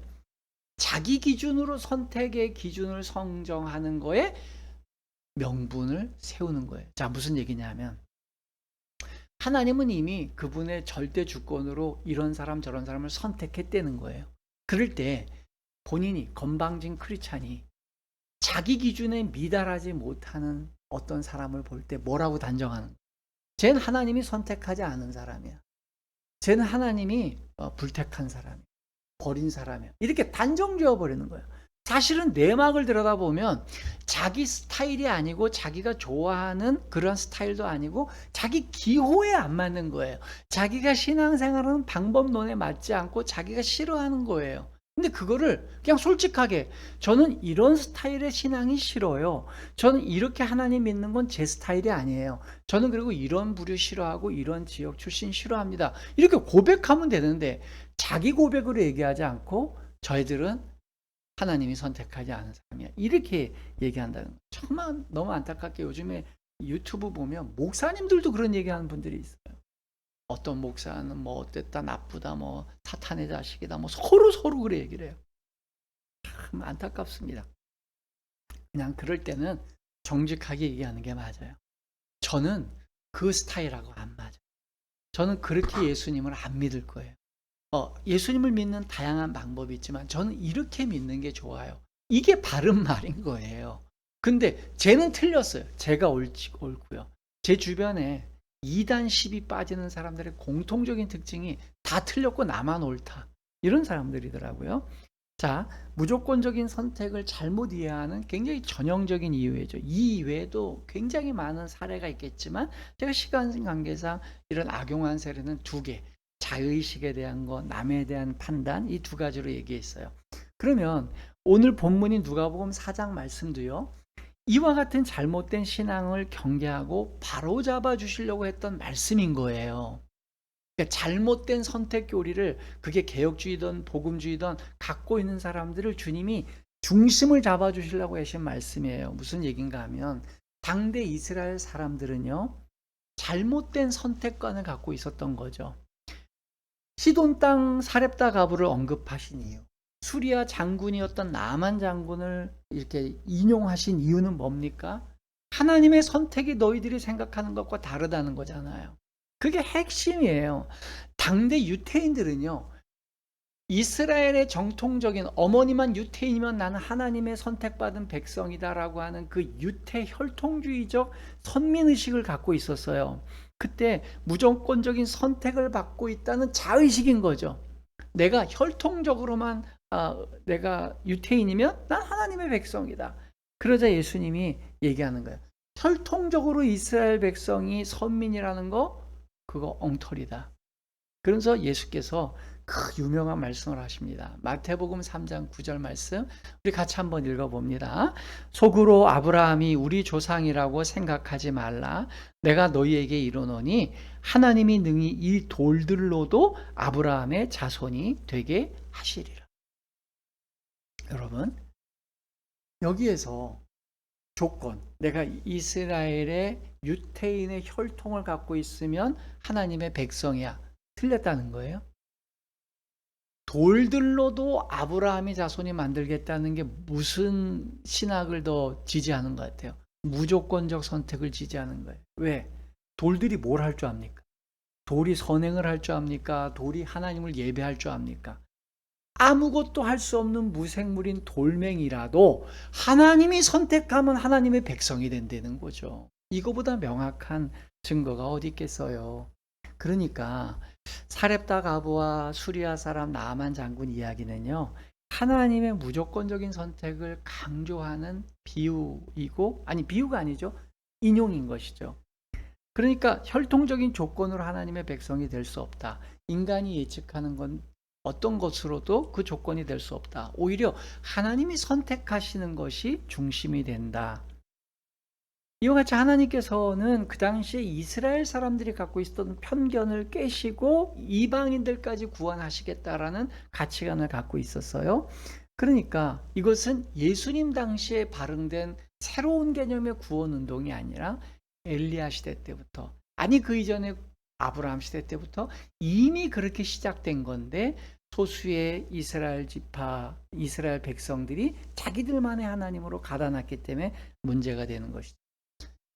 A: 자기 기준으로 선택의 기준을 성정하는 거에 명분을 세우는 거예요. 자, 무슨 얘기냐면 하나님은 이미 그분의 절대 주권으로 이런 사람 저런 사람을 선택했다는 거예요. 그럴 때 본인이 건방진 크리스찬이 자기 기준에 미달하지 못하는 어떤 사람을 볼 때 뭐라고 단정하는 거예요? 쟤는 하나님이 선택하지 않은 사람이야. 쟤는 하나님이 불택한 사람이야. 버린 사람이야. 이렇게 단정 지어버리는 거예요. 사실은 내막을 들여다보면 자기 스타일이 아니고 자기가 좋아하는 그런 스타일도 아니고 자기 기호에 안 맞는 거예요. 자기가 신앙생활하는 방법론에 맞지 않고 자기가 싫어하는 거예요. 근데 그거를 그냥 솔직하게 저는 이런 스타일의 신앙이 싫어요. 저는 이렇게 하나님 믿는 건 제 스타일이 아니에요. 저는 그리고 이런 부류 싫어하고 이런 지역 출신 싫어합니다. 이렇게 고백하면 되는데 자기 고백으로 얘기하지 않고 저희들은 하나님이 선택하지 않은 사람이야. 이렇게 얘기한다는 거예요. 정말 너무 안타깝게 요즘에 유튜브 보면 목사님들도 그런 얘기하는 분들이 있어요. 어떤 목사는 뭐 어땠다 나쁘다 뭐 사탄의 자식이다 뭐 서로 그래 얘기를 해요. 참 안타깝습니다. 그냥 그럴 때는 정직하게 얘기하는 게 맞아요. 저는 그 스타일하고 안 맞아요. 저는 그렇게 예수님을 안 믿을 거예요. 예수님을 믿는 다양한 방법이 있지만 저는 이렇게 믿는 게 좋아요. 이게 바른 말인 거예요. 근데 쟤는 틀렸어요. 제가 옳고요. 제 주변에 2단 10이 빠지는 사람들의 공통적인 특징이 다 틀렸고 나만 옳다. 이런 사람들이더라고요. 자, 무조건적인 선택을 잘못 이해하는 굉장히 전형적인 이유죠. 이 이외에도 굉장히 많은 사례가 있겠지만 제가 시간 관계상 이런 악용한 사례는 두 개. 자의식에 대한 거, 남에 대한 판단 이 두 가지로 얘기했어요. 그러면 오늘 본문이 누가복음 4장 말씀도요. 이와 같은 잘못된 신앙을 경계하고 바로잡아 주시려고 했던 말씀인 거예요. 그러니까 잘못된 선택 교리를 그게 개혁주의든 복음주의든 갖고 있는 사람들을 주님이 중심을 잡아 주시려고 하신 말씀이에요. 무슨 얘기인가 하면 당대 이스라엘 사람들은요. 잘못된 선택관을 갖고 있었던 거죠. 시돈 땅 사렙다 가부를 언급하신 이유, 수리아 장군이었던 나만 장군을 이렇게 인용하신 이유는 뭡니까? 하나님의 선택이 너희들이 생각하는 것과 다르다는 거잖아요. 그게 핵심이에요. 당대 유태인들은요, 이스라엘의 정통적인 어머니만 유태인이면 나는 하나님의 선택받은 백성이다라고 하는 그 유태 혈통주의적 선민의식을 갖고 있었어요. 그때 무조건적인 선택을 받고 있다는 자의식인 거죠. 내가 혈통적으로만 내가 유태인이면 난 하나님의 백성이다. 그러자 예수님이 얘기하는 거예요. 혈통적으로 이스라엘 백성이 선민이라는 거 그거 엉터리다. 그래서 예수께서 그 유명한 말씀을 하십니다. 마태복음 3장 9절 말씀 우리 같이 한번 읽어봅니다. 속으로 아브라함이 우리 조상이라고 생각하지 말라. 내가 너희에게 이르노니 하나님이 능히 이 돌들로도 아브라함의 자손이 되게 하시리라. 여러분 여기에서 조건, 내가 이스라엘의 유태인의 혈통을 갖고 있으면 하나님의 백성이야. 틀렸다는 거예요. 돌들로도 아브라함이 자손이 만들겠다는 게 무슨 신학을 더 지지하는 것 같아요? 무조건적 선택을 지지하는 거예요. 왜? 돌들이 뭘 할 줄 압니까? 돌이 선행을 할 줄 압니까? 돌이 하나님을 예배할 줄 압니까? 아무것도 할 수 없는 무생물인 돌멩이라도 하나님이 선택하면 하나님의 백성이 된다는 거죠. 이거보다 명확한 증거가 어디 있겠어요? 그러니까 사렙다 가부와 수리아 사람 나아만 장군 이야기는요. 하나님의 무조건적인 선택을 강조하는 비유이고, 아니, 비유가 아니죠. 인용인 것이죠. 그러니까 혈통적인 조건으로 하나님의 백성이 될 수 없다. 인간이 예측하는 건 어떤 것으로도 그 조건이 될 수 없다. 오히려 하나님이 선택하시는 것이 중심이 된다. 이와 같이 하나님께서는 그 당시에 이스라엘 사람들이 갖고 있었던 편견을 깨시고 이방인들까지 구원하시겠다라는 가치관을 갖고 있었어요. 그러니까 이것은 예수님 당시에 발흥된 새로운 개념의 구원 운동이 아니라 엘리야 시대 때부터, 아니 그 이전에 아브라함 시대 때부터 이미 그렇게 시작된 건데, 소수의 이스라엘 지파, 이스라엘 백성들이 자기들만의 하나님으로 가다놨기 때문에 문제가 되는 것이죠.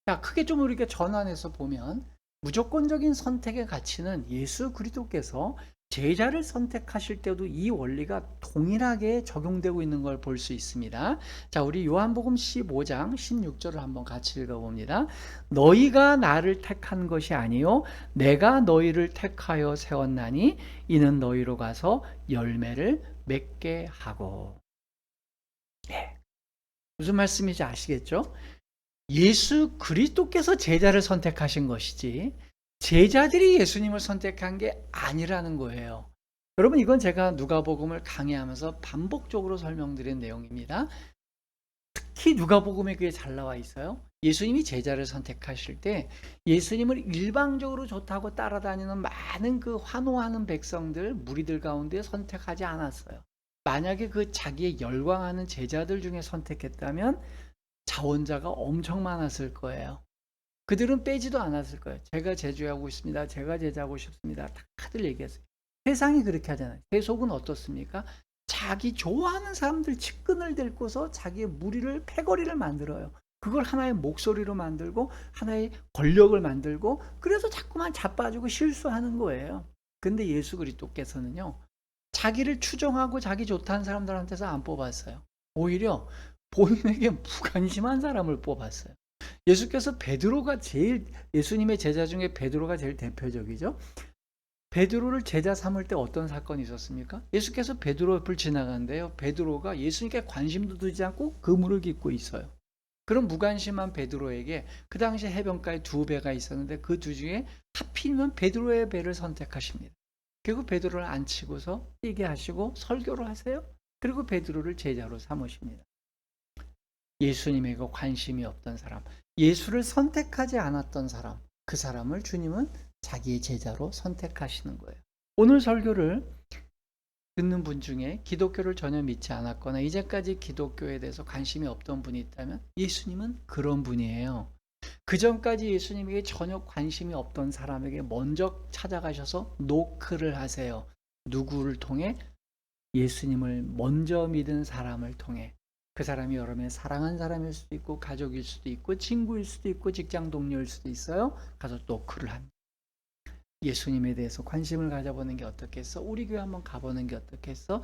A: 자, 크게 좀 우리가 전환해서 보면 무조건적인 선택의 가치는 예수 그리스도께서 제자를 선택하실 때도 이 원리가 동일하게 적용되고 있는 걸 볼 수 있습니다. 자, 우리 요한복음 15장 16절을 한번 같이 읽어봅니다. 너희가 나를 택한 것이 아니요 내가 너희를 택하여 세웠나니 이는 너희로 가서 열매를 맺게 하고. 네. 무슨 말씀인지 아시겠죠? 예수 그리스도께서 제자를 선택하신 것이지 제자들이 예수님을 선택한 게 아니라는 거예요. 여러분, 이건 제가 누가복음을 강의하면서 반복적으로 설명드린 내용입니다. 특히 누가복음에 그게 잘 나와 있어요. 예수님이 제자를 선택하실 때 예수님을 일방적으로 좋다고 따라다니는 많은 그 환호하는 백성들, 무리들 가운데 선택하지 않았어요. 만약에 그 자기의 열광하는 제자들 중에 선택했다면 자원자가 엄청 많았을 거예요. 그들은 빼지도 않았을 거예요. 제가 제주하고 있습니다. 제가 제자하고 싶습니다. 다들 얘기했어요. 세상이 그렇게 하잖아요. 세속은 어떻습니까? 자기 좋아하는 사람들 측근을 데리고서 자기의 무리를, 패거리를 만들어요. 그걸 하나의 목소리로 만들고 하나의 권력을 만들고, 그래서 자꾸만 자빠지고 실수하는 거예요. 근데 예수 그리스도께서는요, 자기를 추종하고 자기 좋다는 사람들한테서 안 뽑았어요. 오히려 본인에게 무관심한 사람을 뽑았어요. 예수께서 베드로가 제일, 예수님의 제자 중에 베드로가 제일 대표적이죠. 베드로를 제자 삼을 때 어떤 사건이 있었습니까? 예수께서 베드로 옆을 지나가는데요, 베드로가 예수님께 관심도 두지 않고 그물을 깃고 있어요. 그런 무관심한 베드로에게 그 당시 해변가에 두 배가 있었는데 그 두 중에 하필이면 베드로의 배를 선택하십니다. 결국 베드로를 앉히고서 얘기하시고 설교를 하세요. 그리고 베드로를 제자로 삼으십니다. 예수님에게 관심이 없던 사람, 예수를 선택하지 않았던 사람, 그 사람을 주님은 자기의 제자로 선택하시는 거예요. 오늘 설교를 듣는 분 중에 기독교를 전혀 믿지 않았거나 이제까지 기독교에 대해서 관심이 없던 분이 있다면 예수님은 그런 분이에요. 그 전까지 예수님에게 전혀 관심이 없던 사람에게 먼저 찾아가셔서 노크를 하세요. 누구를 통해? 예수님을 먼저 믿은 사람을 통해. 그 사람이 여러분의 사랑하는 사람일 수도 있고 가족일 수도 있고 친구일 수도 있고 직장 동료일 수도 있어요. 가서 노크를 합니다. 예수님에 대해서 관심을 가져보는 게 어떻겠어? 우리 교회 한번 가보는 게 어떻겠어?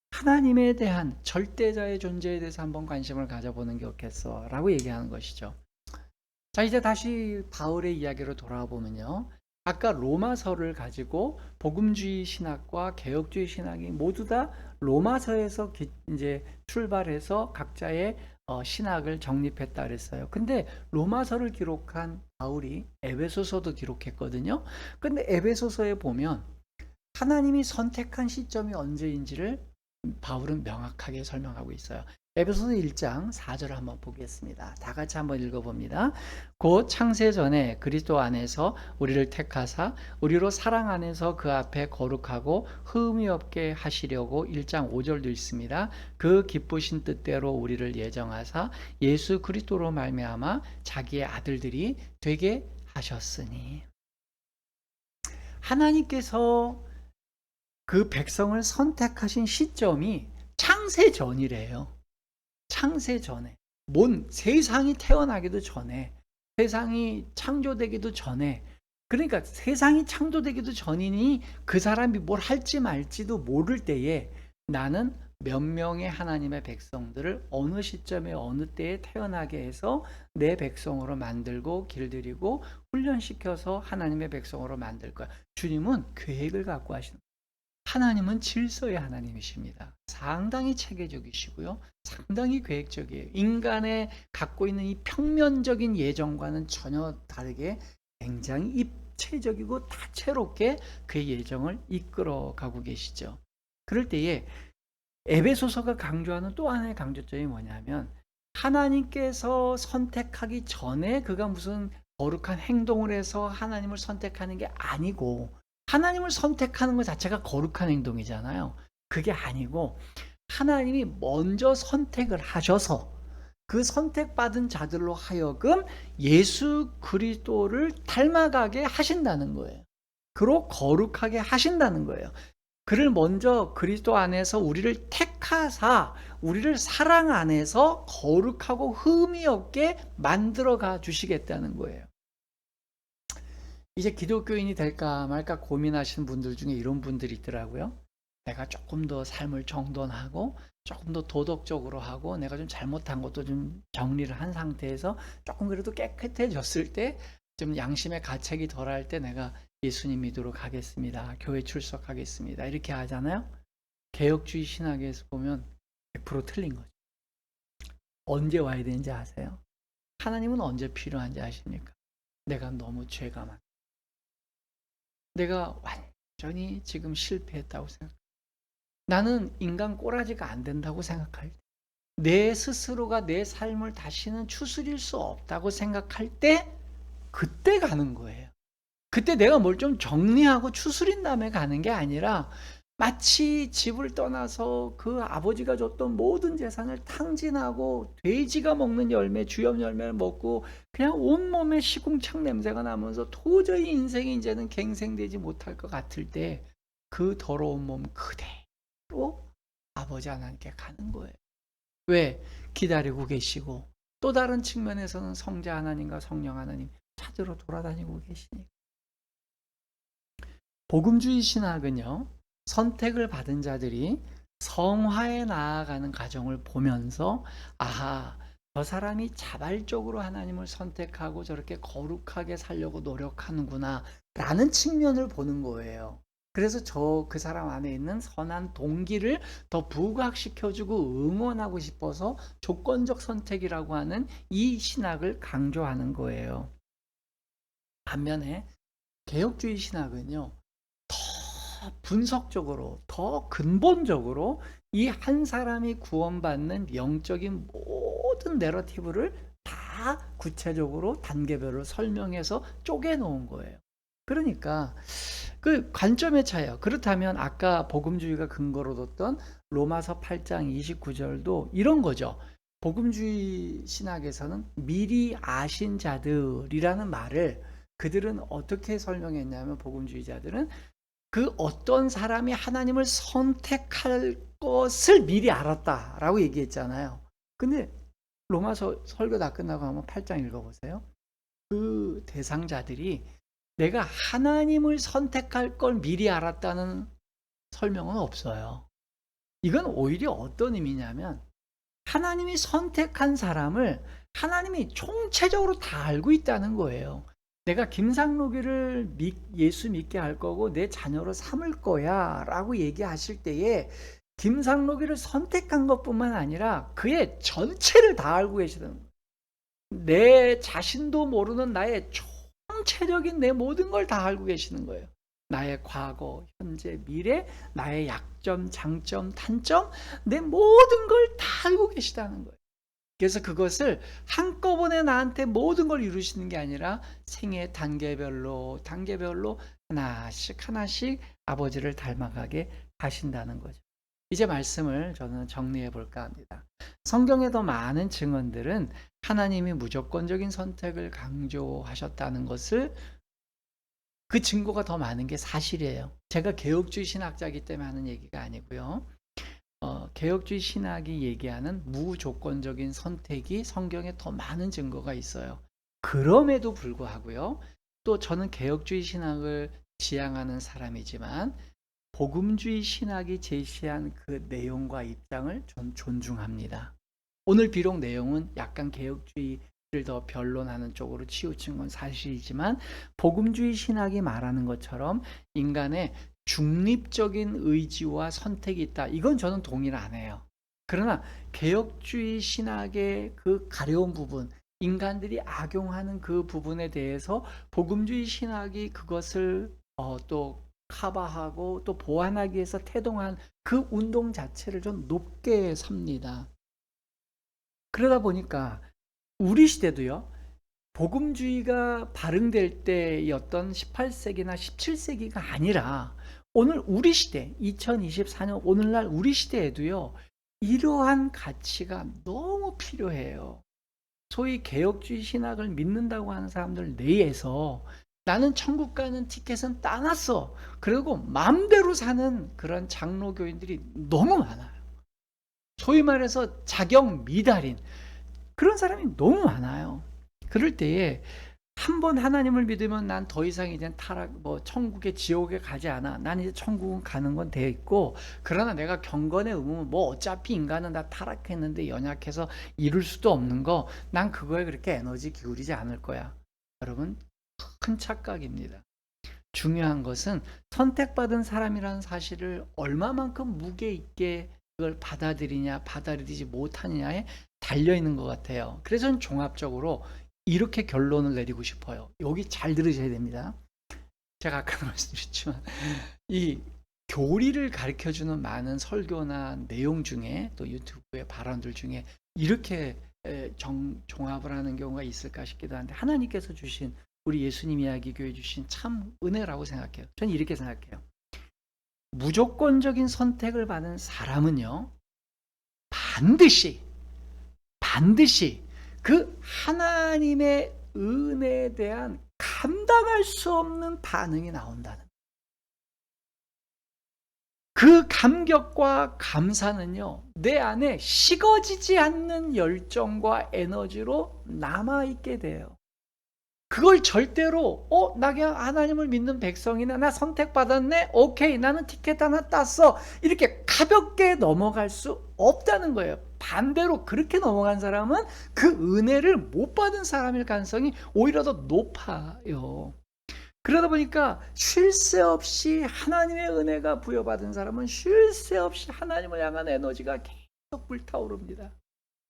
A: 하나님에 대한 절대자의 존재에 대해서 한번 관심을 가져보는 게 어떻겠어? 라고 얘기하는 것이죠. 자, 이제 다시 바울의 이야기로 돌아와 보면요, 아까 로마서를 가지고 복음주의 신학과 개혁주의 신학이 모두 다 로마서에서 이제 출발해서 각자의 신학을 정립했다 그랬어요. 근데 로마서를 기록한 바울이 에베소서도 기록했거든요. 근데 에베소서에 보면 하나님이 선택한 시점이 언제인지를 바울은 명확하게 설명하고 있어요. 에베소서 1장 4절을 한번 보겠습니다. 다 같이 한번 읽어봅니다. 곧 창세 전에 그리스도 안에서 우리를 택하사 우리로 사랑 안에서 그 앞에 거룩하고 흠이 없게 하시려고 1장 5절도 있습니다. 그 기쁘신 뜻대로 우리를 예정하사 예수 그리스도로 말미암아 자기의 아들들이 되게 하셨으니. 하나님께서 그 백성을 선택하신 시점이 창세 전이래요. 창세 전에, 세상이 태어나기도 전에, 세상이 창조되기도 전에, 그러니까 세상이 창조되기도 전이니 그 사람이 뭘 할지 말지도 모를 때에 나는 몇 명의 하나님의 백성들을 어느 시점에 어느 때에 태어나게 해서 내 백성으로 만들고 길들이고 훈련시켜서 하나님의 백성으로 만들 거야. 주님은 계획을 갖고 하시는 거예요. 하나님은 질서의 하나님이십니다. 상당히 체계적이시고요. 상당히 계획적이에요. 인간의 갖고 있는 이 평면적인 예정과는 전혀 다르게 굉장히 입체적이고 다채롭게 그의 예정을 이끌어 가고 계시죠. 그럴 때에 에베소서가 강조하는 또 하나의 강조점이 뭐냐면, 하나님께서 선택하기 전에 그가 무슨 거룩한 행동을 해서 하나님을 선택하는 게 아니고, 하나님을 선택하는 것 자체가 거룩한 행동이잖아요. 그게 아니고 하나님이 먼저 선택을 하셔서 그 선택받은 자들로 하여금 예수 그리스도를 닮아가게 하신다는 거예요. 그로 거룩하게 하신다는 거예요. 그를 먼저 그리스도 안에서 우리를 택하사 우리를 사랑 안에서 거룩하고 흠이 없게 만들어가 주시겠다는 거예요. 이제 기독교인이 될까 말까 고민하시는 분들 중에 이런 분들이 있더라고요. 내가 조금 더 삶을 정돈하고 조금 더 도덕적으로 하고 내가 좀 잘못한 것도 좀 정리를 한 상태에서 조금 그래도 깨끗해졌을 때, 좀 양심의 가책이 덜할 때 내가 예수님 믿도록 하겠습니다. 교회 출석하겠습니다. 이렇게 하잖아요. 개혁주의 신학에서 보면 100% 틀린 거죠. 언제 와야 되는지 아세요? 하나님은 언제 필요한지 아십니까? 내가 너무 죄가 많아. 내가 완전히 지금 실패했다고 생각. 나는 인간 꼬라지가 안 된다고 생각할 때, 내 스스로가 내 삶을 다시는 추스릴 수 없다고 생각할 때, 그때 가는 거예요. 그때 내가 뭘 좀 정리하고 추스린 다음에 가는 게 아니라, 마치 집을 떠나서 그 아버지가 줬던 모든 재산을 탕진하고 돼지가 먹는 열매, 주엽 열매를 먹고 그냥 온몸에 시궁창 냄새가 나면서 도저히 인생이 이제는 갱생되지 못할 것 같을 때, 그 더러운 몸 그대로 아버지 하나님께 가는 거예요. 왜? 기다리고 계시고, 또 다른 측면에서는 성자 하나님과 성령 하나님 찾으러 돌아다니고 계시니까. 복음주의 신학은요, 선택을 받은 자들이 성화에 나아가는 과정을 보면서, 아하, 저 사람이 자발적으로 하나님을 선택하고 저렇게 거룩하게 살려고 노력하는구나 라는 측면을 보는 거예요. 그래서 그 사람 안에 있는 선한 동기를 더 부각시켜주고 응원하고 싶어서 조건적 선택이라고 하는 이 신학을 강조하는 거예요. 반면에 개혁주의 신학은요, 더 분석적으로, 더 근본적으로 이 한 사람이 구원받는 영적인 모든 내러티브를 다 구체적으로 단계별로 설명해서 쪼개놓은 거예요. 그러니까 그 관점의 차이야. 그렇다면 아까 복음주의가 근거로 뒀던 로마서 8장 29절도 이런 거죠. 복음주의 신학에서는 미리 아신 자들이라는 말을 그들은 어떻게 설명했냐면, 복음주의자들은 그 어떤 사람이 하나님을 선택할 것을 미리 알았다라고 얘기했잖아요. 근데 로마서 설교 다 끝나고 한번 8장 읽어보세요. 그 대상자들이 내가 하나님을 선택할 걸 미리 알았다는 설명은 없어요. 이건 오히려 어떤 의미냐면, 하나님이 선택한 사람을 하나님이 총체적으로 다 알고 있다는 거예요. 내가 김상록이를 예수 믿게 할 거고 내 자녀로 삼을 거야 라고 얘기하실 때에, 김상록이를 선택한 것뿐만 아니라 그의 전체를 다 알고 계시는 거예요. 내 자신도 모르는 나의 총체적인 내 모든 걸 다 알고 계시는 거예요. 나의 과거, 현재, 미래, 나의 약점, 장점, 단점, 내 모든 걸 다 알고 계시다는 거예요. 그래서 그것을 한꺼번에 나한테 모든 걸 이루시는 게 아니라 생애 단계별로 하나씩 하나씩 아버지를 닮아가게 하신다는 거죠. 이제 말씀을 저는 정리해 볼까 합니다. 성경의 더 많은 증언들은 하나님이 무조건적인 선택을 강조하셨다는 것을, 그 증거가 더 많은 게 사실이에요. 제가 개혁주의 신학자이기 때문에 하는 얘기가 아니고요. 개혁주의 신학이 얘기하는 무조건적인 선택이 성경에 더 많은 증거가 있어요. 그럼에도 불구하고요, 또 저는 개혁주의 신학을 지향하는 사람이지만 복음주의 신학이 제시한 그 내용과 입장을 전 존중합니다. 오늘 비록 내용은 약간 개혁주의를 더 변론하는 쪽으로 치우친 건 사실이지만, 복음주의 신학이 말하는 것처럼 인간의 중립적인 의지와 선택이 있다. 이건 저는 동의를 안 해요. 그러나 개혁주의 신학의 그 가려운 부분, 인간들이 악용하는 그 부분에 대해서 복음주의 신학이 그것을 또 커버하고 또 보완하기 위해서 태동한 그 운동 자체를 좀 높게 삽니다. 그러다 보니까 우리 시대도요, 복음주의가 발흥될 때였던 18세기나 17세기가 아니라 오늘 우리 시대, 2024년 오늘날 우리 시대에도요, 이러한 가치가 너무 필요해요. 소위 개혁주의 신학을 믿는다고 하는 사람들 내에서 나는 천국 가는 티켓은 따놨어. 그리고 마음대로 사는 그런 장로교인들이 너무 많아요. 소위 말해서 자격 미달인 그런 사람이 너무 많아요. 그럴 때에 한 번 하나님을 믿으면 난 더 이상 이제 천국에 지옥에 가지 않아. 난 이제 천국은 가는 건 돼 있고, 그러나 내가 경건의 의무는 뭐 어차피 인간은 다 타락했는데 연약해서 이룰 수도 없는 거, 난 그거에 그렇게 에너지 기울이지 않을 거야. 여러분, 큰 착각입니다. 중요한 것은 선택받은 사람이라는 사실을 얼마만큼 무게 있게 그걸 받아들이냐, 받아들이지 못하느냐에 달려있는 것 같아요. 그래서 저는 종합적으로 이렇게 결론을 내리고 싶어요. 여기 잘 들으셔야 됩니다. 제가 아까도 말씀드렸지만 이 교리를 가르쳐주는 많은 설교나 내용 중에 또 유튜브의 발언들 중에 이렇게 종합을 하는 경우가 있을까 싶기도 한데, 하나님께서 주신 우리 예수님 이야기 교회 주신 참 은혜라고 생각해요. 저는 이렇게 생각해요. 무조건적인 선택을 받은 사람은요, 반드시 그 하나님의 은혜에 대한 감당할 수 없는 반응이 나온다는, 그 감격과 감사는요, 내 안에 식어지지 않는 열정과 에너지로 남아있게 돼요. 그걸 절대로 나 그냥 하나님을 믿는 백성이나 나 선택받았네, 오케이, 나는 티켓 하나 땄어, 이렇게 가볍게 넘어갈 수 없다는 거예요. 반대로 그렇게 넘어간 사람은 그 은혜를 못 받은 사람일 가능성이 오히려 더 높아요. 그러다 보니까 쉴 새 없이 하나님의 은혜가 부여받은 사람은 쉴 새 없이 하나님을 향한 에너지가 계속 불타오릅니다.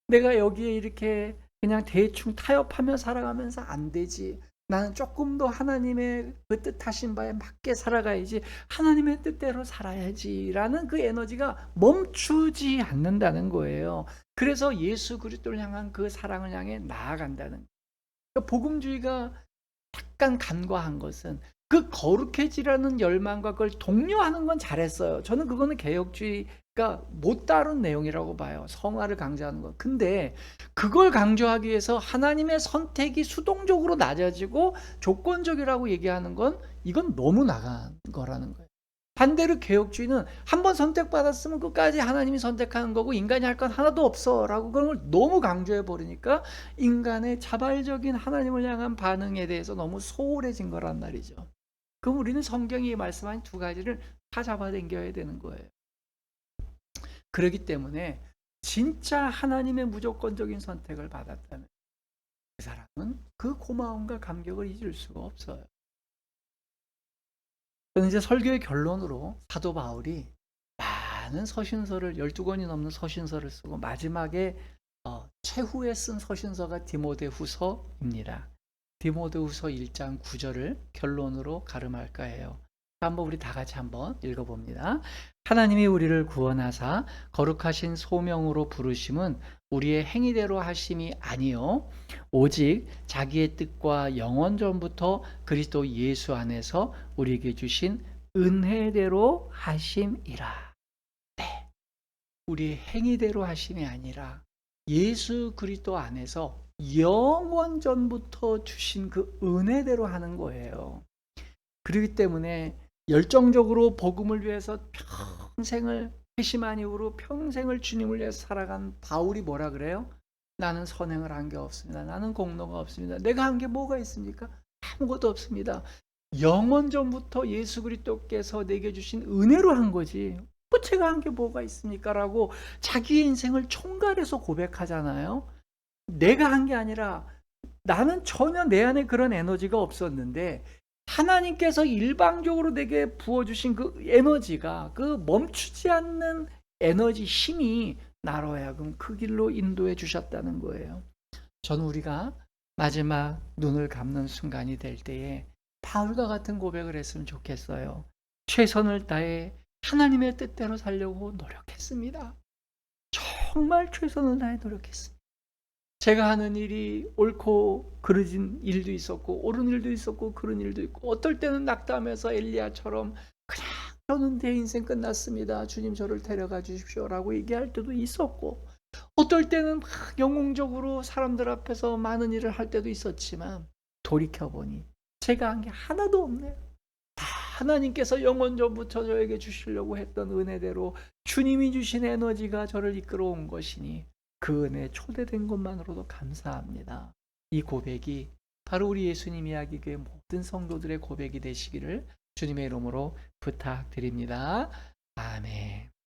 A: 내가 여기에 이렇게 그냥 대충 타협하며 살아가면서 안 되지. 나는 조금 더 하나님의 그 뜻하신 바에 맞게 살아가야지. 하나님의 뜻대로 살아야지라는 그 에너지가 멈추지 않는다는 거예요. 그래서 예수 그리스도를 향한 그 사랑을 향해 나아간다는 거예요. 그러니까 복음주의가 약간 간과한 것은 그 거룩해지라는 열망과 그걸 독려하는 건 잘했어요. 저는 그거는 개혁주의가 못 다룬 내용이라고 봐요. 성화를 강조하는 거. 근데 그걸 강조하기 위해서 하나님의 선택이 수동적으로 낮아지고 조건적이라고 얘기하는 건 이건 너무 나간 거라는 거예요. 반대로 개혁주의는 한번 선택받았으면 끝까지 하나님이 선택하는 거고 인간이 할 건 하나도 없어 라고 그런 걸 너무 강조해 버리니까 인간의 자발적인 하나님을 향한 반응에 대해서 너무 소홀해진 거란 말이죠. 그럼 우리는 성경이 말씀한 두 가지를 다 잡아당겨야 되는 거예요. 그렇기 때문에 진짜 하나님의 무조건적인 선택을 받았다면 그 사람은 그 고마움과 감격을 잊을 수가 없어요. 저는 이제 설교의 결론으로 사도 바울이 많은 서신서를 12권이 넘는 서신서를 쓰고 마지막에 최후에 쓴 서신서가 디모데후서입니다. 디모데후서 1장 9절을 결론으로 가름할까 해요. 한번 우리 다 같이 한번 읽어봅니다. 하나님이 우리를 구원하사 거룩하신 소명으로 부르심은 우리의 행위대로 하심이 아니요 오직 자기의 뜻과 영원 전부터 그리스도 예수 안에서 우리에게 주신 은혜대로 하심이라. 네, 우리의 행위대로 하심이 아니라 예수 그리스도 안에서 영원 전부터 주신 그 은혜대로 하는 거예요. 그렇기 때문에 열정적으로 복음을 위해서 평생을 회심한 이후로 평생을 주님을 위해서 살아간 바울이 뭐라 그래요? 나는 선행을 한 게 없습니다. 나는 공로가 없습니다. 내가 한 게 뭐가 있습니까? 아무것도 없습니다. 영원 전부터 예수 그리스도께서 내게 주신 은혜로 한 거지. 뭐 제가 한 게 뭐가 있습니까? 라고 자기의 인생을 총괄해서 고백하잖아요. 내가 한 게 아니라 나는 전혀 내 안에 그런 에너지가 없었는데 하나님께서 일방적으로 내게 부어주신 그 에너지가, 그 멈추지 않는 에너지 힘이 나로 하여금 그 길로 인도해 주셨다는 거예요. 저는 우리가 마지막 눈을 감는 순간이 될 때에 바울과 같은 고백을 했으면 좋겠어요. 최선을 다해 하나님의 뜻대로 살려고 노력했습니다. 정말 최선을 다해 노력했습니다. 제가 하는 일이 옳고 그르진 일도 있었고, 옳은 일도 있었고, 그른 일도 있고, 어떨 때는 낙담해서 엘리야처럼 그냥 저는 내 인생 끝났습니다, 주님 저를 데려가 주십시오라고 얘기할 때도 있었고, 어떨 때는 막 영웅적으로 사람들 앞에서 많은 일을 할 때도 있었지만, 돌이켜보니 제가 한 게 하나도 없네요. 다 하나님께서 영원전부터 저에게 주시려고 했던 은혜대로 주님이 주신 에너지가 저를 이끌어온 것이니 그 은혜에 초대된 것만으로도 감사합니다. 이 고백이 바로 우리 예수님 이야기교회 모든 성도들의 고백이 되시기를 주님의 이름으로 부탁드립니다. 아멘.